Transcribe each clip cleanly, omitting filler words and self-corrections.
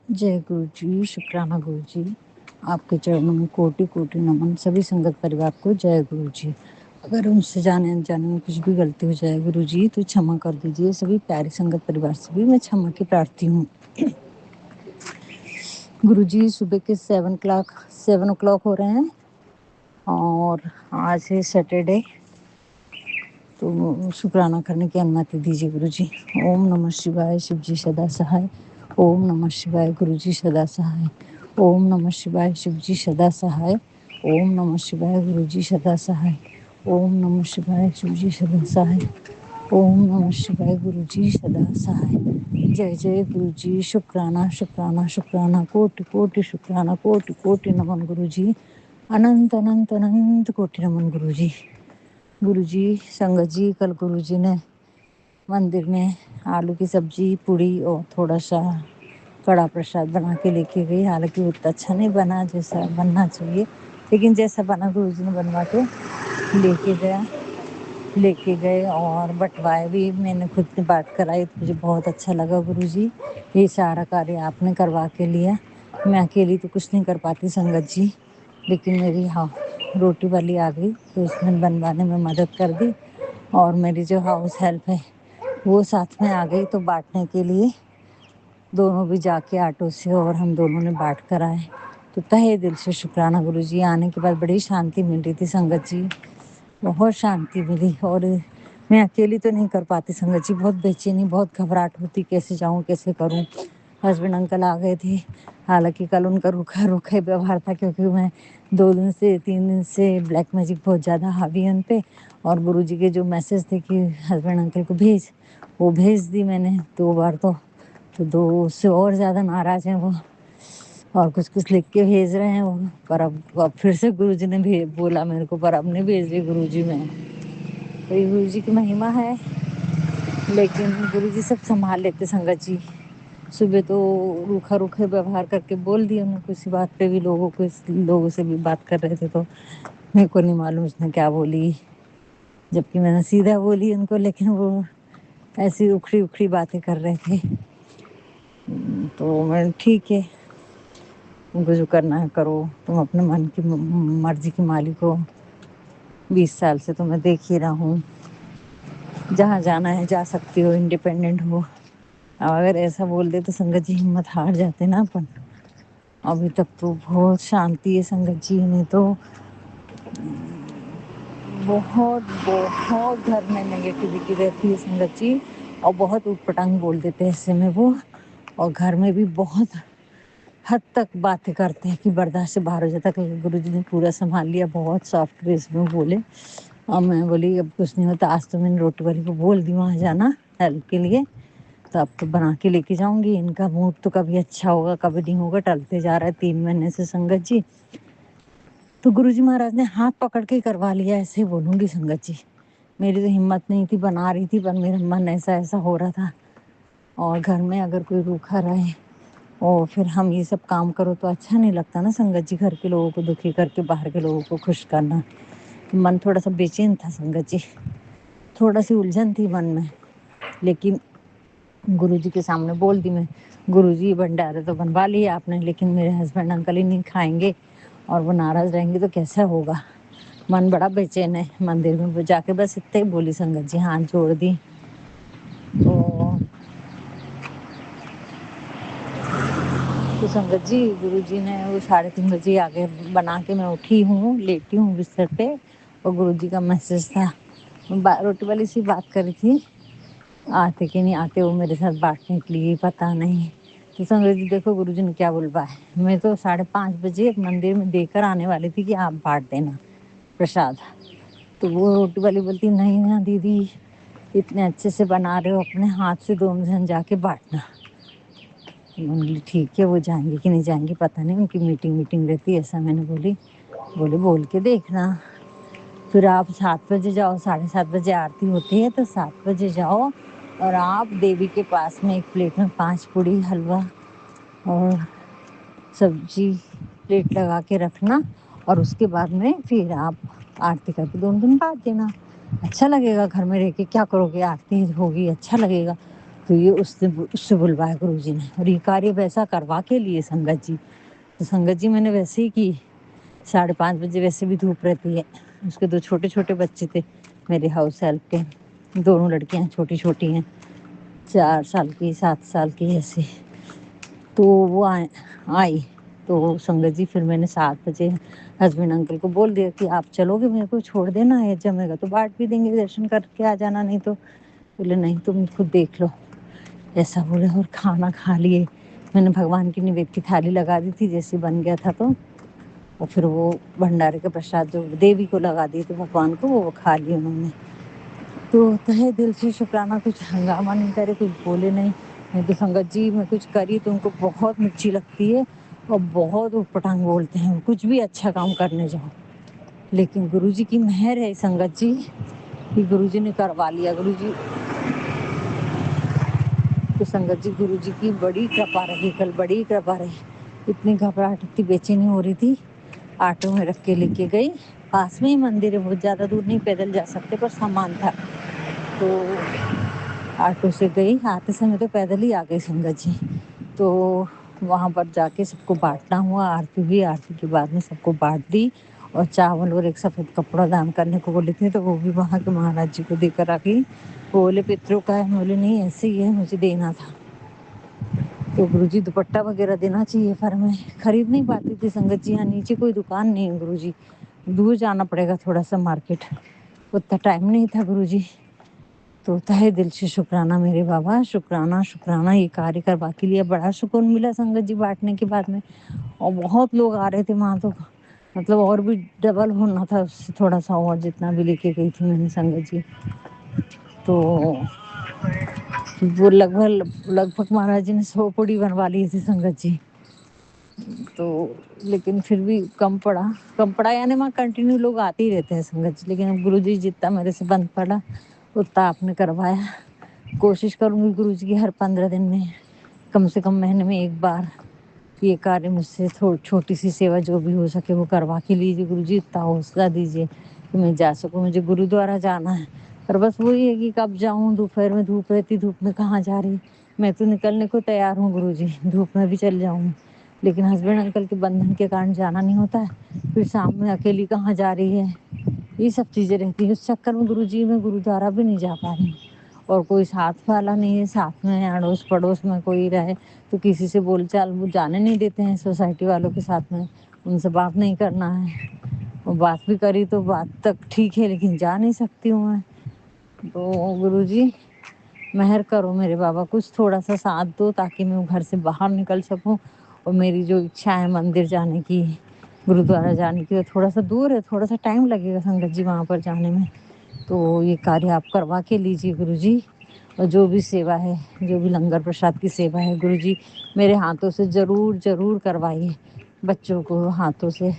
जय गुरु जी, शुक्राना गुरु जी। आपके चरणों में कोटि कोटि नमन। सभी संगत परिवार को जय गुरु जी। अगर उनसे जाने अनजाने में कुछ भी गलती हो जाए गुरु जी तो क्षमा कर दीजिए। सभी प्यारी संगत परिवार से भी मैं क्षमा की प्रार्थी हूँ। गुरु जी सुबह के 7 o'clock हो रहे हैं और आज है सैटरडे, तो शुक्राना करने की अनुमति दीजिए गुरु जी। ओम नमः शिवाय, शिव जी सदा सहाय। ओम नमः शिवाय, गुरु जी सदा सहाय। ओम नमः शिवाय, शिव जी सदा सहाय। ओम नमः शिवाय, गुरु जी सदा सहाय। ओम नमः शिवाय, शिव जी सदा सहाय। ओम नमः शिवाय, गुरु जी सदा सहाय। जय जय गुरु जी। शुक्राना शुक्राना शुक्राना, कोटि कोटि शुक्राना, कोटि कोटि नमन गुरु जी। अनंत अनंत अनंत कोटि नमन गुरु जी। गुरु जी, संगत जी, कल गुरु जी ने मंदिर में आलू की सब्जी, पूड़ी और थोड़ा सा कड़ा प्रसाद बना के लेके गई। हालांकि उतना अच्छा नहीं बना जैसा बनना चाहिए, लेकिन जैसा बना गुरु जी ने बनवा के लेके गए और बंटवाए भी। मैंने खुद ने बात कराई तो मुझे बहुत अच्छा लगा गुरु जी। ये सारा कार्य आपने करवा के लिया। मैं अकेली तो कुछ नहीं कर पाती संगत जी, लेकिन मेरी रोटी वाली आ गई तो उसने बनवाने में मदद कर दी। और मेरी जो हाउस हेल्प है वो साथ में आ गई, तो बांटने के लिए दोनों भी जाके ऑटो से और हम दोनों ने बांट कर आए। तो तहे दिल से शुक्राना गुरु जी। आने के बाद बड़ी शांति मिल रही थी संगत जी, बहुत शांति मिली। और मैं अकेली तो नहीं कर पाती संगत जी, बहुत बेचैनी, बहुत घबराहट होती, कैसे जाऊं कैसे करूं। हस्बैंड अंकल आ गए थे, हालांकि कल उनका रूखा रूखा व्यवहार था, क्योंकि मैं 2 दिन से 3 दिन से ब्लैक मैजिक बहुत ज़्यादा हावी है उन पे। और गुरु जी के जो मैसेज थे कि हस्बैंड अंकल को वो भेज दी मैंने 2 बार। तो 2 से और ज़्यादा नाराज़ हैं वो, और कुछ कुछ लिख के भेज रहे हैं वो। पर अब फिर से गुरुजी ने बोला मेरे को, पर अब नहीं भेज रही गुरुजी मैं। तो ये गुरुजी की महिमा है, लेकिन गुरुजी सब संभाल लेते संगत जी। सुबह तो रूखा रूखा व्यवहार करके बोल दिया उन्होंने, किसी बात पे भी लोगों से भी बात कर रहे थे, तो मेरे को नहीं मालूम उसने क्या बोली, जबकि मैंने सीधा बोली उनको, लेकिन वो ऐसी उखड़ी उखड़ी बातें कर रहे थे। तो मैं ठीक है, तुमको जो करना है करो, तुम अपने मन की मर्जी की मालिक हो। 20 साल से तो मैं देख ही रहा हूँ, जहाँ जाना है जा सकती हो, इंडिपेंडेंट हो। अगर ऐसा बोल दे तो संगत जी हिम्मत हार जाते ना अपन। अभी तक तो बहुत शांति है संगत जी, नहीं तो बहुत बहुत घर में नेगेटिविटी रहती है संगत जी, और बहुत उटपटांग बोल देते हैं ऐसे में वो। और घर में भी बहुत हद तक बातें करते हैं कि बर्दाश्त से बाहर हो जाता है। गुरु जी ने पूरा संभाल लिया, बहुत सॉफ्ट वेज में बोले। और मैं बोली अब कुछ नहीं होता। आज तो मैंने रोटी वाली को बोल दी वहाँ जाना हेल्प के लिए, तो अब तो बना के लेके जाऊंगी। इनका मूड तो कभी अच्छा होगा कभी नहीं होगा, टलते जा रहा है 3 महीने से संगत जी। तो गुरुजी महाराज ने हाथ पकड़ के करवा लिया, ऐसे बोलूंगी संगत जी। मेरी तो हिम्मत नहीं थी, बना रही थी, पर मेरा मन ऐसा ऐसा हो रहा था। और घर में अगर कोई रूखा रहे और फिर हम ये सब काम करो तो अच्छा नहीं लगता ना संगत जी। घर के लोगों को दुखी करके बाहर के लोगों को खुश करना, तो मन थोड़ा सा बेचैन था संगत जी, थोड़ा सी उलझन थी मन में। लेकिन गुरुजी के सामने बोल दी मैं, गुरुजी भंडारे तो बनवा लिए आपने, लेकिन मेरे हस्बैंड अंकल ही नहीं खाएंगे और वो नाराज रहेंगे तो कैसा होगा। मन बड़ा बेचैन है। मंदिर में जाके बस इतने ही बोली संगत जी, हाथ जोड़ दी। तो संगत जी गुरुजी ने वो 3:30 बजे आगे बना के मैं उठी हूँ, लेटी हूँ बिस्तर पे, और गुरुजी का मैसेज था। रोटी वाली से बात करी थी, आते कि नहीं आते वो मेरे साथ बांटने के लिए, पता नहीं। तो संगत जी देखो गुरुजी ने क्या बुलवाया। मैं तो 5:30 बजे मंदिर में देकर आने वाली थी कि आप बांट देना प्रसाद। तो वो रोटी वाली बोलती नहीं ना दीदी, इतने अच्छे से बना रहे हो, अपने हाथ से दोनों जन जाके बांटना। बोली ठीक है, वो जाएंगे कि नहीं जाएंगे पता नहीं, उनकी मीटिंग रहती है, ऐसा मैंने बोले बोल के देखना। फिर आप 7 बजे जाओ, 7:30 बजे आरती होती है, तो 7 बजे जाओ और आप देवी के पास में एक प्लेट में 5 पूड़ी हलवा और सब्जी प्लेट लगा के रखना, और उसके बाद में फिर आप आरती करके दोनों दिन बांट देना। अच्छा लगेगा घर में रह के, क्या करोगे, आरती होगी अच्छा लगेगा। تو یہ اس سے بلوایا گرو جی نے، اور یہ کاریہ ویسا کروا کے لیے سنگت جی. تو سنگت جی میں نے ویسے ہی کی. 5:30 بجے ویسے بھی دھوپ رہتی ہے. اس کے 2 چھوٹے چھوٹے بچے تھے میرے ہاؤس ہیلپ کے، دونوں لڑکیاں چھوٹی چھوٹی ہیں، 4 سال کی 7 سال کی ایسے. تو وہ آئی تو سنگت جی پھر میں نے 7 بجے ہسبینڈ انکل کو بول دیا کہ آپ چلو گے، میرے کو چھوڑ دینا ہے، جمے گا تو بانٹ بھی دیں گے، درشن کر کے آ جانا. نہیں تو بولے نہیں تم خود دیکھ لو ایسا بولے. اور کھانا کھا لیے. میں نے بھگوان کی نوید کی تھالی لگا دی تھی جیسے بن گیا تھا، تو اور پھر وہ بھنڈارے کا پرساد جو دیوی کو لگا دیے تھے بھگوان کو، وہ کھا لیے انہوں نے. تو تہہ دل سے شکرانہ. کچھ ہنگامہ نہیں کرے، کچھ بولے نہیں. تو سنگت جی میں کچھ کری تو ان کو بہت مچی لگتی ہے اور بہت اٹ پٹانگ بولتے ہیں کچھ بھی اچھا کام کرنے جاؤ. لیکن گرو جی کی مہر ہے سنگت جی کہ گرو جی نے کروا لیا. گرو جی تو سنگت جی گرو جی کی بڑی کرپا رہی، کل بڑی کرپا رہی. اتنی گھبراہٹ، اتنی بے چینی ہو رہی تھی. آٹو میں رکھ کے لے کے گئی. پاس میں ہی مندر ہے، بہت زیادہ دور نہیں، پیدل جا سکتے، پر سامان تھا تو آٹو سے گئی. آتے سمے تو پیدل ہی آ گئی سنگت جی. تو وہاں پر جا کے سب کو بانٹنا ہوا. آرتی ہوئی، آرتی کے بعد میں سب کو بانٹ دی. اور چاول اور ایک سفید کپڑا دان کرنے کو بولے تھے، تو وہ بھی وہاں کے مہاراج جی کو دے کر آ گئی. بولے پتروں کا ہے، بولے نہیں ایسے ہی ہے، مجھے دینا تھا. تو گرو جی دوپٹہ وغیرہ دینا چاہیے، پر میں خرید نہیں پاتی تھی سنگت جی. یہاں نیچے کوئی دکان نہیں ہے گرو جی، دور جانا پڑے گا تھوڑا سا مارکیٹ، اتنا ٹائم نہیں تھا گرو جی. تو تہہ دل سے شکرانہ میرے بابا، شکرانہ شکرانہ. یہ کاریہ کروا کے لیے بڑا سکون ملا سنگت جی بانٹنے کے بعد میں. اور بہت لوگ آ رہے تھے وہاں، تو مطلب اور بھی ڈبل ہونا تھا اس سے تھوڑا سا، اور جتنا بھی لے کے گئی تھی میں نے سنگت جی. تو وہ لگ بھگ مہاراج جی نے 100 پوڑی بنوا لی تھی سنگت جی. تو لیکن پھر بھی کم پڑا یعنی وہاں کنٹینیو لوگ آتے ہی رہتے ہیں سنگت جی. لیکن اب گرو جی جتنا میرے سے بند پڑا اتنا آپ نے کروایا. کوشش کروں گی گرو جی کی ہر 15 دن میں، کم سے کم مہینے میں ایک بار یہ کاریہ مجھ سے چھوٹی سی سیوا جو بھی ہو سکے وہ کروا کے لیجیے. گرو جی اتنا حوصلہ دیجیے کہ میں جا سکوں. مجھے گرودوارا جانا ہے، پر بس وہی ہے کہ کب جاؤں. دوپہر میں دھوپ رہتی، دھوپ میں کہاں جا رہی. میں تو نکلنے کو تیار ہوں گرو جی، دھوپ میں بھی چل جاؤں، لیکن ہسبینڈ انکل کے بندھن کے کارن جانا نہیں ہوتا ہے. پھر شام میں اکیلی کہاں جا رہی ہے، یہ سب چیزیں رہتی ہیں. اس چکر میں گرو جی میں گرودوارا بھی نہیں جا پا رہی ہوں. اور کوئی ساتھ والا نہیں ہے، ساتھ میں اڑوس پڑوس میں کوئی رہے تو کسی سے بول چال وہ جانے نہیں دیتے ہیں. سوسائٹی والوں کے ساتھ میں ان سے بات نہیں کرنا ہے، اور بات بھی کری تو بات تک ٹھیک ہے، لیکن جا نہیں سکتی ہوں میں. تو گرو جی مہر کرو میرے بابا، کچھ تھوڑا سا ساتھ دو تاکہ میں گھر سے باہر نکل سکوں. اور میری جو اچھا ہے مندر جانے کی، گرودوارا جانے کی، تھوڑا سا دور ہے، تھوڑا سا ٹائم لگے گا سنگت جی وہاں پر جانے میں. تو یہ کاریہ آپ کروا کے لیجیے گرو جی. اور جو بھی سیوا ہے، جو بھی لنگر پرساد کی سیوا ہے گرو جی میرے ہاتھوں سے ضرور کروائیے. بچوں کو ہاتھوں سے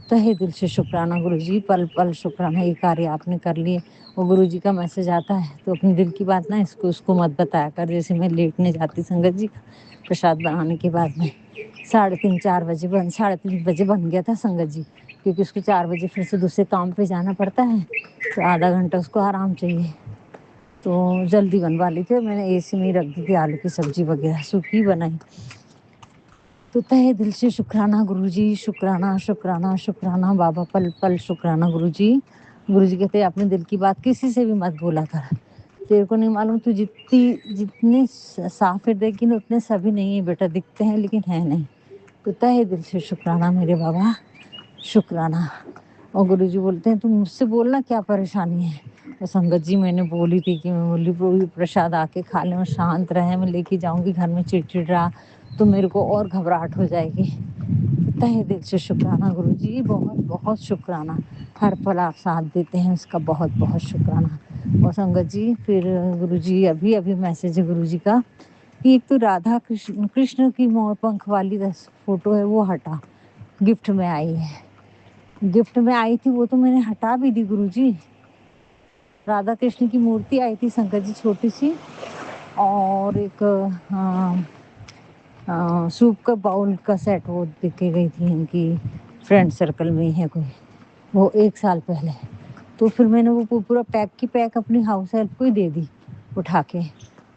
تہہ دل سے شکرانہ گرو جی، پل پل شکرانہ. یہ کاریہ آپ نے کر لیے. اور گرو جی کا میسج آتا ہے تو اپنے دل کی بات نا اس کو مت بتایا کر. جیسے میں لیٹنے جاتی سنگت جی پرساد بنانے کے بعد میں 3:30 بجے بن گیا تھا سنگت جی، کیونکہ اس کو 4 بجے پھر سے دوسرے کام پہ جانا پڑتا ہے، تو آدھا گھنٹہ اس کو آرام چاہیے. تو جلدی بنوا لی تھی. میں نے اے سی میں ہی رکھ دی تھی، آلو کی سبزی وغیرہ سوکھی بنائی. تو تہہ دل سے شکرانہ گرو جی، شکرانہ شکرانہ شکرانہ بابا، پل پل شکرانہ گرو جی. گرو جی کہتے ہیں اپنے دل کی بات کسی سے بھی مت بولا کر. تیرے کو نہیں معلوم تو جتنے صاف ہردے کی اتنے سبھی نہیں ہے بیٹا، دکھتے ہیں لیکن ہے نہیں. تو تہہ دل سے شکرانہ میرے بابا، شکرانہ. اور گرو جی بولتے ہیں تم مجھ سے بولنا کیا پریشانی ہے. تو سنگت جی میں نے بولی تھی کہ میں بولی پرساد آ کے کھا لیں اور شانت رہے. میں لے کے جاؤں گی گھر میں چڑچڑ رہا تو میرے کو اور گھبراہٹ ہو جائے گی. تہہ دل سے شکرانہ گرو جی، بہت بہت شکرانہ. ہر پل آپ ساتھ دیتے ہیں، اس کا بہت بہت شکرانہ. اور سنگت جی پھر گرو جی ابھی میسج ہے گرو جی کا کہ ایک تو رادھا کرشن کی مور پنکھ والی فوٹو ہے وہ ہٹا، گفٹ میں آئی ہے. گفٹ میں آئی تھی وہ تو میں نے ہٹا بھی دی گرو جی. رادھا کرشن کی مورتی آئی تھی سنگت جی چھوٹی سی، اور ایک سوپ کا باؤل کا سیٹ وہ دے کے گئی تھی ان کی فرینڈ سرکل میں ہی ہے کوئی، وہ 1 سال پہلے. تو پھر میں نے وہ پورا پیک کی پیک اپنی ہاؤس ہیلپ کو ہی دے دی اٹھا کے.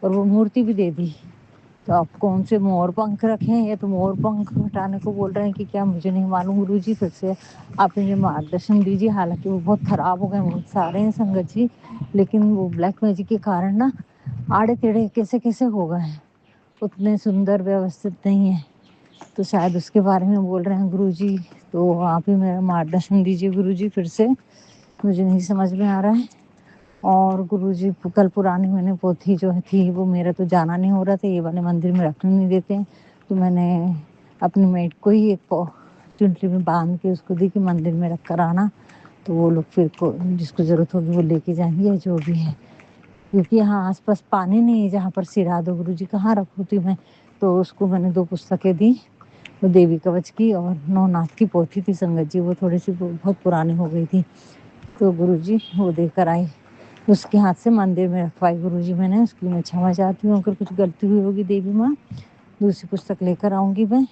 اور وہ मूर्ति भी दे दी। तो आप कौन से मोर पंख रखे हैं, या तो मोर पंख हटाने को बोल रहे हैं कि क्या, मुझे नहीं मालूम गुरुजी। फिर से आप मुझे मार्गदर्शन दीजिए। हालांकि वो बहुत खराब हो गए, बहुत सारे हैं संगत जी, लेकिन वो ब्लैक मैजिक के कारण ना आड़े टेढ़े कैसे कैसे हो गए हैं, उतने सुंदर व्यवस्थित नहीं है। तो शायद उसके बारे में बोल रहे हैं गुरुजी। तो आप ही मेरा मार्गदर्शन दीजिए गुरुजी, फिर से मुझे नहीं समझ में आ रहा है। और गुरुजी कल पुरानी मैंने पोथी जो थी, वो मेरा तो जाना नहीं हो रहा था, ये वाले मंदिर में रखने नहीं देते हैं। तो मैंने अपनी मेट को ही एक चुनरी में बांध के उसको दी कि मंदिर में रख कर आना, तो वो लोग फिर को जिसको ज़रूरत होगी वो लेके जाएंगे, जो भी है। क्योंकि यहाँ आसपास पानी नहीं है जहाँ पर सिरा दो गुरुजी, कहाँ रखूँ थी मैं। तो उसको मैंने 2 पुस्तकें दी, वो देवी कवच की और नवनाथ की पोथी थी संगत जी, वो थोड़ी सी बहुत पुरानी हो गई थी। तो गुरुजी वो देकर आई, उसके हाथ से मंदिर में रखवाई गुरुजी मैंने। उसकी मैं क्षमा चाहती हूँ, अगर कुछ गलती हुई होगी देवी माँ। दूसरी पुस्तक लेकर आऊँगी मैं।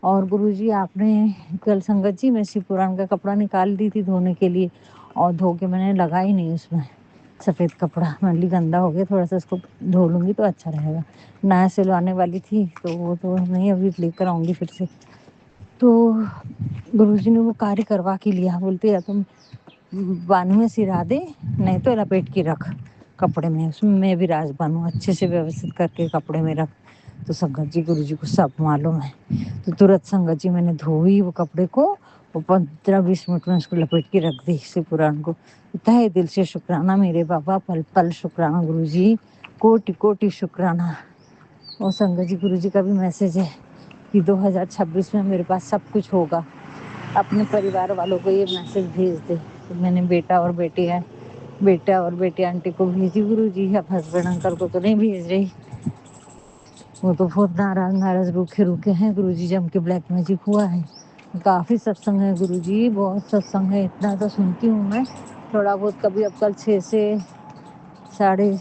और गुरुजी आपने कल संगत जी, मैं शिव पुराण का कपड़ा निकाल दी थी धोने के लिए, और धो के मैंने लगा ही नहीं उसमें सफ़ेद कपड़ा। मंडली गंदा हो गया, थोड़ा सा इसको धो लूँगी तो अच्छा रहेगा। नया सिलवाने वाली थी तो वो तो नहीं, अभी लेकर आऊँगी फिर से। तो गुरुजी ने वो कार्य करवा के लिया। बोलते या तुम बानू में सिरा दे, नहीं तो लपेट के रख कपड़े में, उसमें मैं भी राज बनूँ, अच्छे से व्यवस्थित करके कपड़े में रख। तो संगत जी गुरुजी को सब मालूम है। तो तुरंत संगत जी मैंने धोई वो कपड़े को, और 15-20 मिनट में उसको लपेट के रख दी शिव पुराण को। तहे दिल से शुक्राना मेरे बाबा, पल पल शुक्राना गुरुजी, कोटि कोटि शुक्राना। और संगत जी गुरुजी का भी मैसेज है कि 2026 में मेरे पास सब कुछ होगा। अपने परिवार वालों को ये मैसेज भेज दे। तो मैंने बेटा और बेटी आंटी को भेजी गुरुजी, अब हस्बैंड अंकल को तो नहीं भेज रही, वो तो बहुत नाराज रूखे हैं गुरुजी। जम के ब्लैक मैजिक हुआ है। काफ़ी सत्संग है गुरुजी, बहुत सत्संग है। इतना तो सुनती हूँ मैं, थोड़ा बहुत। कभी अब कल 6 से साढ़े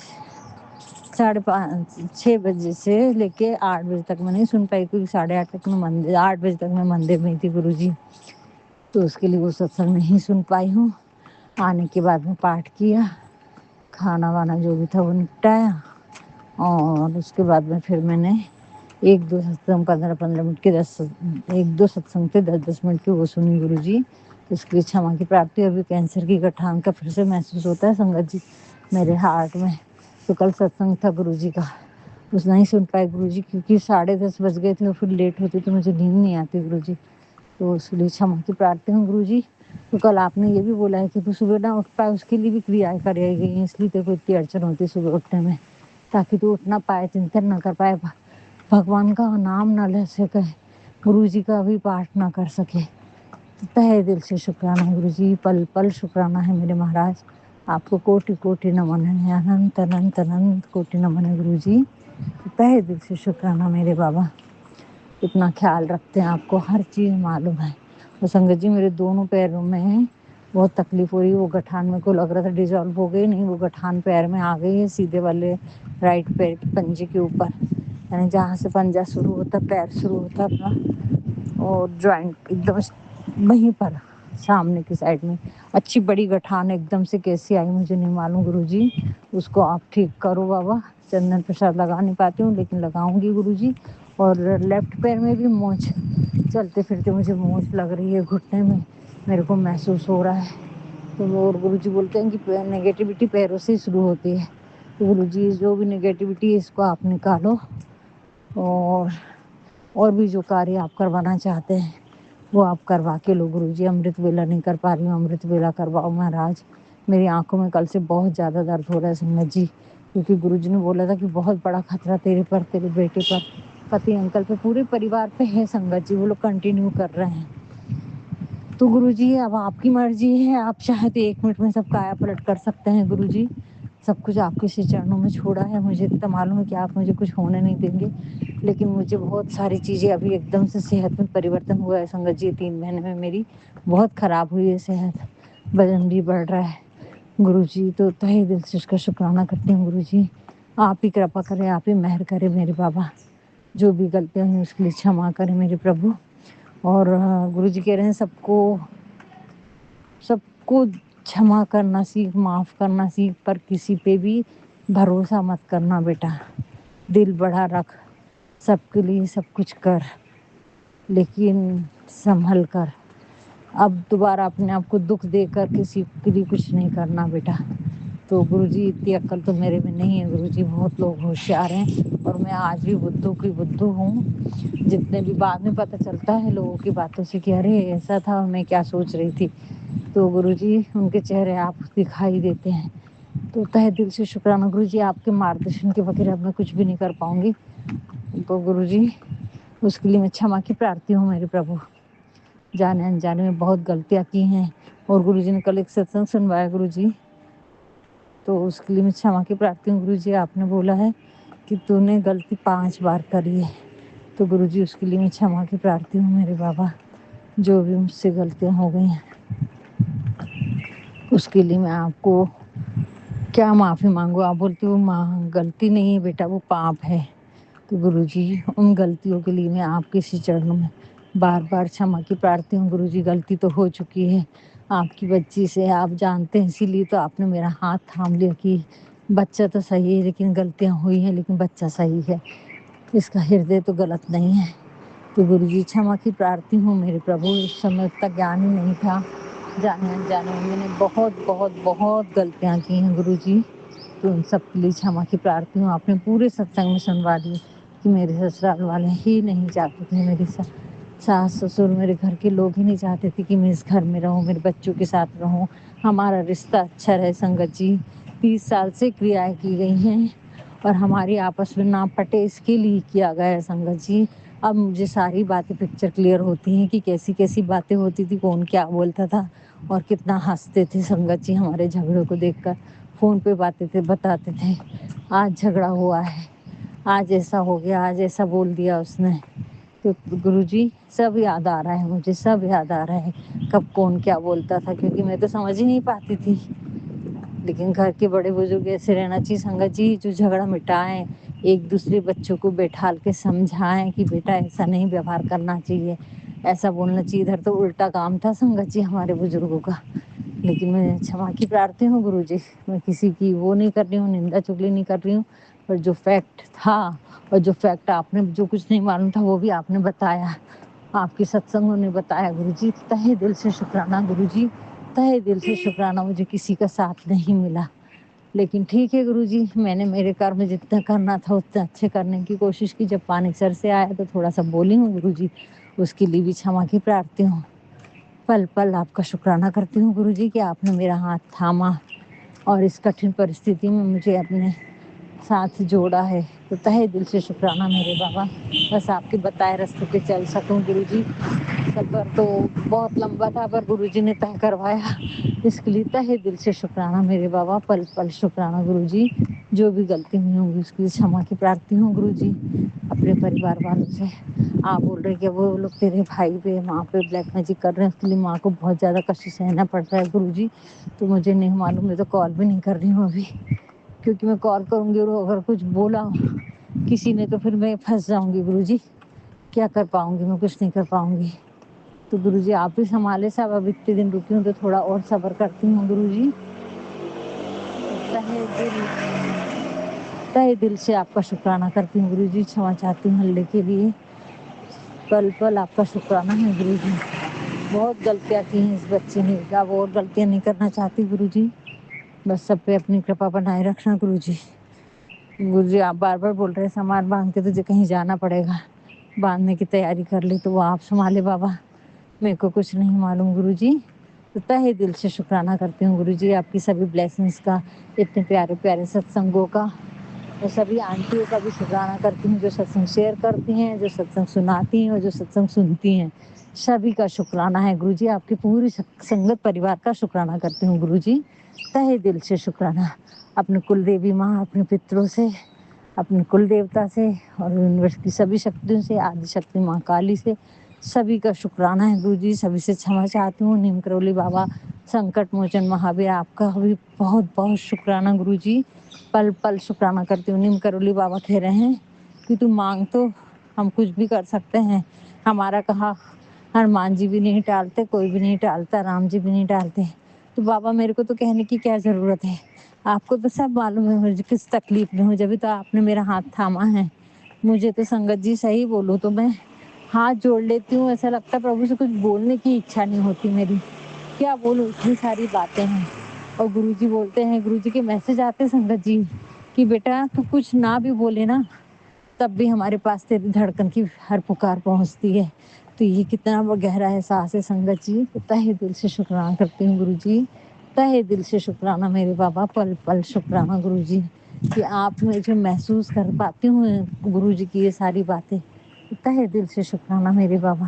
6 बजे से लेके 8 बजे तक मैं नहीं सुन पाई, क्योंकि 8:30 तक मैं मंदिर, 8 बजे तक मैं मंदिर में थी गुरुजी। तो उसके लिए वो सत्संग नहीं सुन पाई हूँ। आने के बाद में पाठ किया, खाना वाना जो भी था वो निपटाया, और उसके बाद में फिर मैंने 1-2 सत्संग 15-15 मिनट के 1-2 सत्संग थे 10-10 मिनट के, वो सुनी गुरुजी। तो इसके लिए क्षमा की प्राप्ति। अभी कैंसर की गठान का फिर से महसूस होता है संगत जी मेरे हार्ट में। तो कल सत्संग था गुरुजी का, उस नहीं सुन पाए गुरुजी, क्योंकि 10:30 बज गए थे और फिर लेट होती तो मुझे नींद नहीं आती गुरुजी। तो इसलिए क्षमा की प्रार्थी हूँ गुरुजी। तो कल आपने ये भी बोला है कि तू सुबह ना उठ पाए, उसके लिए भी क्रियाएं कराई गई हैं, इसलिए तेरे को इतनी अड़चन होती है सुबह उठने में, ताकि तू उठ ना पाए, चिंतन ना कर पाए, भगवान का नाम ना ले सके, गुरुजी का भी पाठ ना कर सके। तो तहे दिल से शुक्राना गुरुजी, पल पल शुक्राना है मेरे महाराज। आपको कोटि कोटि नमन है, अनंत अनंत अनंत कोटि नमन है गुरुजी। तो तहे दिल से शुक्राना मेरे बाबा, इतना ख्याल रखते हैं, आपको हर चीज़ मालूम है। और संगत जी मेरे दोनों पैरों में बहुत तकलीफ हो रही है। वो गठान मेरे को लग रहा था डिजॉल्व हो गई, नहीं, वो गठान पैर में आ गई है, सीधे वाले राइट पैर के पंजे के ऊपर, यानी जहाँ से पंजा शुरू होता, पैर शुरू होता अपना, और जॉइंट एकदम वहीं पर सामने की साइड में अच्छी बड़ी गठान एकदम से कैसी आई मुझे नहीं मालूम गुरुजी। उसको आप ठीक करो बाबा। चंदन प्रसाद लगा नहीं पाती हूँ, लेकिन लगाऊंगी गुरुजी। और लेफ्ट पैर में भी मोच, चलते फिरते मुझे मोच लग रही है घुटने में, मेरे को महसूस हो रहा है। तो और गुरुजी बोलते हैं कि नेगेटिविटी पैरों से शुरू होती है। तो गुरुजी जो भी नेगेटिविटी है इसको आप निकालो, और भी जो कार्य आप करवाना चाहते हैं वो आप करवा के लो गुरुजी। अमृत वेला नहीं कर पा रही हूँ, अमृत वेला करवाओ महाराज। मेरी आंखों में कल से बहुत ज़्यादा दर्द हो रहा है संगत जी, क्योंकि गुरुजी ने बोला था कि बहुत बड़ा खतरा तेरे पर, तेरे बेटे पर, पति अंकल पे, पूरे परिवार पे है संगत जी। वो लोग कंटिन्यू कर रहे हैं। तो गुरुजी अब आपकी मर्जी है, आप चाहे तो 1 मिनट में सब काया पलट कर सकते हैं गुरुजी। सब कुछ आपके से चरणों में छोड़ा है। मुझे इतना मालूम है कि आप मुझे कुछ होने नहीं देंगे, लेकिन मुझे बहुत सारी चीज़ें अभी एकदम से सेहत में परिवर्तन हुआ है संगत जी। 3 महीने में मेरी बहुत ख़राब हुई है सेहत, वजन भी बढ़ रहा है गुरुजी। तो तहे दिल से उसका शुक्राना करती हूँ गुरुजी। आप ही कृपा करें, आप ही मेहर करें मेरे बाबा। जो भी गलतियाँ हुई उसके लिए क्षमा करें मेरे प्रभु। और गुरुजी कह रहे हैं सबको क्षमा करना सीख, माफ़ करना सीख, पर किसी पे भी भरोसा मत करना बेटा, दिल बड़ा रख, सबके लिए सब कुछ कर, लेकिन संभल कर। अब दोबारा अपने आप को दुख देकर किसी के लिए कुछ नहीं करना बेटा। तो गुरुजी इतनी अक्ल तो मेरे में नहीं है गुरुजी, बहुत लोग होशियार हैं और मैं आज भी बुद्धू की बुद्धू हूँ। जितने भी बाद में पता चलता है लोगों की बातों से कि अरे ऐसा था, मैं क्या सोच रही थी, तो गुरुजी उनके चेहरे आप दिखाई देते हैं। तो तहे दिल से शुक्राना गुरुजी, आपके मार्गदर्शन के बगैर अब मैं कुछ भी नहीं कर पाऊंगी। तो गुरुजी उसके लिए मैं क्षमा की प्रार्थी हूँ मेरे प्रभु। जाने अनजाने में बहुत गलतियाँ की हैं और गुरुजी ने कल एक सत्संग सुनवाया गुरुजी, तो उसके लिए मैं क्षमा की प्रार्थी हूँ गुरुजी। आपने बोला है कि तूने गलती 5 बार करी है, तो गुरुजी उसके लिए मैं क्षमा की प्रार्थी हूँ मेरे बाबा। जो भी मुझसे गलतियाँ हो गई हैं उसके लिए मैं आपको क्या माफ़ी मांगू। आप बोलते हो माँ गलती नहीं है बेटा, वो पाप है। तो गुरुजी उन गलतियों के लिए मैं आपके इसी चरणों में बार बार क्षमा की प्रार्थी हूँ गुरुजी। गलती तो हो चुकी है आपकी बच्ची से, आप जानते हैं, इसीलिए तो आपने मेरा हाथ थाम लिया कि बच्चा तो सही है लेकिन गलतियाँ हुई हैं, लेकिन बच्चा सही है, इसका हृदय तो गलत नहीं है। तो गुरुजी क्षमा की प्रार्थी हूँ मेरे प्रभु। इस समय उतना ज्ञान ही नहीं था, जाने अनजाने में मैंने बहुत बहुत बहुत गलतियाँ की हैं गुरुजी। तो उन सब के लिए क्षमा की प्रार्थी हूँ। आपने पूरे सत्संग में सुनवा दिए कि मेरे ससुराल वाले ही नहीं चाहते थे, मेरी सास ससुर मेरे घर के लोग ही नहीं चाहते थे कि मैं इस घर में रहूँ, मेरे बच्चों के साथ रहूँ, हमारा रिश्ता अच्छा रहे। संगत जी 30 साल से क्रियाएं की गई हैं और हमारी आपस में ना पटे इसके लिए किया गया है संगत जी। अब मुझे सारी बातें पिक्चर क्लियर होती हैं कि कैसी कैसी बातें होती थी, कौन क्या बोलता था और कितना हंसते थे संगत जी हमारे झगड़ों को देखकर। फ़ोन पे बातें थे, बताते थे आज झगड़ा हुआ है, आज ऐसा हो गया, आज ऐसा बोल दिया उसने। तो गुरुजी सब याद आ रहा है मुझे, सब याद आ रहा है कब कौन क्या बोलता था, क्योंकि मैं तो समझ ही नहीं पाती थी। लेकिन घर के बड़े बुजुर्ग ऐसे रहना चाहिए संगत जी जो झगड़ा मिटाएं, एक दूसरे बच्चों को बैठाल के समझाएं कि बेटा ऐसा नहीं व्यवहार करना चाहिए, ऐसा बोलना चाहिए। इधर तो उल्टा काम था संगत जी हमारे बुजुर्गों का। लेकिन मैं क्षमा की प्रार्थी हूँ गुरुजी, मैं किसी की वो नहीं कर रही हूँ, निंदा चुगली नहीं कर रही हूँ, पर जो फैक्ट था और जो फैक्ट आपने जो कुछ नहीं मालूम था वो भी आपने बताया, आपके सत्संगों ने बताया गुरुजी। तहे दिल से शुक्राना गुरुजी, तहे दिल से शुक्राना। मुझे किसी का साथ नहीं मिला, लेकिन ठीक है गुरुजी, मैंने मेरे कर्म जितना करना था उतना अच्छे करने की कोशिश की। जब पानी सर से आया तो थोड़ा सा बोली हूँ गुरुजी, उसके लिए भी क्षमा की प्रार्थी हूँ। पल पल आपका शुक्राना करती हूँ गुरुजी कि आपने मेरा हाथ थामा और इस कठिन परिस्थिति में मुझे अपने साथ जोड़ा है। तो तहे दिल से शुक्राना मेरे बाबा, बस आपके बताए रास्ते पे चल सकूं गुरुजी। सफ़र तो बहुत लंबा था पर गुरुजी ने तय करवाया, इसके लिए तहे दिल से शुक्राना मेरे बाबा, पल पल शुक्राना गुरुजी। जो भी गलती हुई होंगी उसकी क्षमा की प्रार्थी हूँ गुरुजी अपने परिवार वालों से। आप बोल रहे कि वो लोग तेरे भाई पे माँ पे ब्लैक मैजिक कर रहे हैं, उसके लिए माँ को बहुत ज़्यादा कष्ट सहना पड़ रहा है गुरुजी। तो मुझे नहीं मालूम, मैं तो कॉल भी नहीं कर रही हूँ अभी, क्योंकि मैं कॉल करूँगी और अगर कुछ बोला किसी ने तो फिर मैं फंस जाऊँगी गुरुजी, क्या कर पाऊँगी मैं, कुछ नहीं कर पाऊँगी। तो गुरुजी आप भी संभाले साहब, अब इतने दिन रुकी हूँ तो थोड़ा और सब्र करती हूँ गुरुजी। तहे दिल से आपका शुक्राना करती हूँ गुरुजी, क्षमा चाहती हूँ हल्ले के लिए। पल पल आपका शुक्राना है गुरुजी। बहुत गलतियाँ की हैं इस बच्चे ने, अब और गलतियाँ नहीं करना चाहती गुरुजी। बस सब पे अपनी कृपा बनाए रखना गुरुजी। गुरुजी आप बार बार बोल रहे हैं सामान बांध के तुझे कहीं जाना पड़ेगा, बांधने की तैयारी कर ली, तो वो आप संभाले बाबा, मेरे को कुछ नहीं मालूम गुरुजी। तो तहे दिल से शुक्राना करती हूँ गुरुजी आपकी सभी ब्लेसिंग्स का, इतने प्यारे प्यारे सत्संगों का। मैं सभी आंटियों का भी शुक्राना करती हूँ जो सत्संग शेयर करती हैं, जो सत्संग सुनाती हैं और जो सत्संग सुनती हैं, सभी का शुक्राना है गुरुजी। आपकी पूरी संगत परिवार का शुक्राना करती हूँ गुरुजी, तहे दिल से शुक्राना। अपने कुल देवी माँ, अपने पितरों से, अपने कुल देवता से और यूनिवर्स की सभी शक्तियों से, आदि शक्ति माँ काली से, सभी का शुक्राना है गुरुजी। सभी से क्षमा चाहती हूँ। नीम करौली बाबा, संकट मोचन महावीर, आपका भी बहुत बहुत शुक्राना गुरुजी, पल पल शुक्राना करती हूँ। नीम करौली बाबा कह रहे हैं कि तू मांग तो हम कुछ भी कर सकते हैं, हमारा कहा हनुमान जी भी नहीं टालते, कोई भी नहीं टालता, राम जी भी नहीं टालते, تو بابا میرے کو تو کہنے کی کیا ضرورت ہے، آپ کو تو سب معلوم ہے مجھے کس تکلیف میں ہوں، جبھی تو آپ نے میرا ہاتھ تھاما ہے۔ مجھے تو سنگت جی صحیح بولو تو میں ہاتھ جوڑ لیتی ہوں، ایسا لگتا ہے پربھو سے کچھ بولنے کی اچھا نہیں ہوتی میری، کیا بولوں، اتنی ساری باتیں ہیں۔ اور گرو جی بولتے ہیں، گرو جی کے میسج آتے سنگت جی کہ بیٹا تو کچھ نہ بھی بولے نا تب بھی ہمارے پاس تیری دھڑکن کی ہر پکار پہنچتی ہے۔ تو یہ کتنا گہرا احساس ہے سنگت جی، تہہ دل سے شکرانہ کرتی ہوں گرو جی، تہہ دل سے شکرانہ میرے بابا، پل پل شکرانہ گرو جی کہ آپ مجھے محسوس کر پاتی ہوں گرو جی کی یہ ساری باتیں، تہہ دل سے شکرانہ میرے بابا۔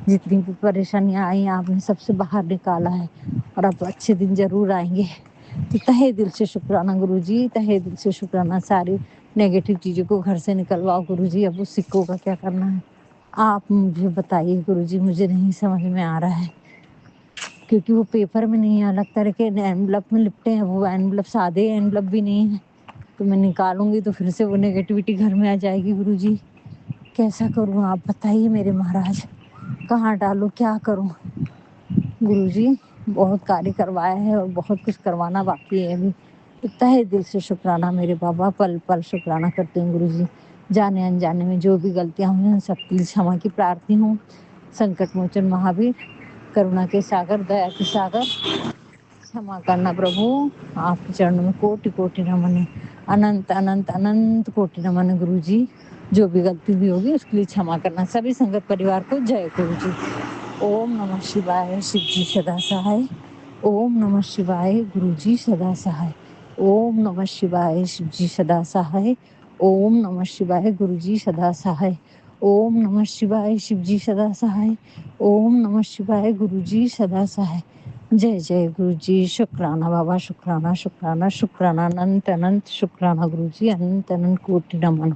جتنی بھی پریشانیاں آئی آپ نے سب سے باہر نکالا ہے، اور اب اچھے دن ضرور آئیں گے، تو تہہ دل سے شکرانہ گرو جی، تہہ دل سے شکرانہ۔ ساری نیگیٹو چیزوں کو گھر سے نکلواؤ گرو جی، اب اس سکوں کا کیا کرنا ہے آپ مجھے بتائیے گرو جی، مجھے نہیں سمجھ میں آ رہا ہے، کیونکہ وہ پیپر میں نہیں ہے، الگ طرح کے اینولپ میں لپٹے ہیں، وہ اینولپ سادے اینولپ بھی نہیں ہے، تو میں نکالوں گی تو پھر سے وہ نیگیٹیوٹی گھر میں آ جائے گی گرو جی، کیسا کروں آپ بتائیے میرے مہاراج، کہاں ڈالوں، کیا کروں گرو جی؟ بہت کاریہ کروایا ہے اور بہت کچھ کروانا باقی ہے ابھی، تہہ دل سے شکرانہ میرے بابا، پل پل شکرانہ کرتے ہیں گرو جی۔ جانے انجانے میں جو بھی غلطیاں ہوئی ہیں سب کے لیے क्षमा کی پرارتھی ہوں۔ سنکٹ موچن مہاویر، کرونا کے ساگر، دیا کے ساگر، क्षमा کرنا پربھو، آپ کے چرنوں میں کوٹی کوٹی نمن ہے، اننت اننت اننت کوٹی نمن ہے گرو جی، جو بھی غلطی ہوئی ہوگی اس کے لیے क्षमा کرنا۔ سبھی سنگت پریوار کو جے گرو جی۔ اوم نمः شیوائے، شیو جی سدا سہائے۔ اوم نمः شیوائے، گرو جی سدا سہائے۔ اوم نمः شیوائے، شیو جی سدا سہائے۔ اوم نمः شیوائے، گرو جی سدا سہائے۔ اوم نمः شیوائے، شیو جی سدا سہائے۔ اوم نمः شیوائے، گرو جی سدا سہائے۔ جے جے گرو جی، شکرانہ بابا، شکرانہ شکرانہ شکرانہ، اننت اننت شکرانہ گرو جی، اننت اننت کوٹی نمن۔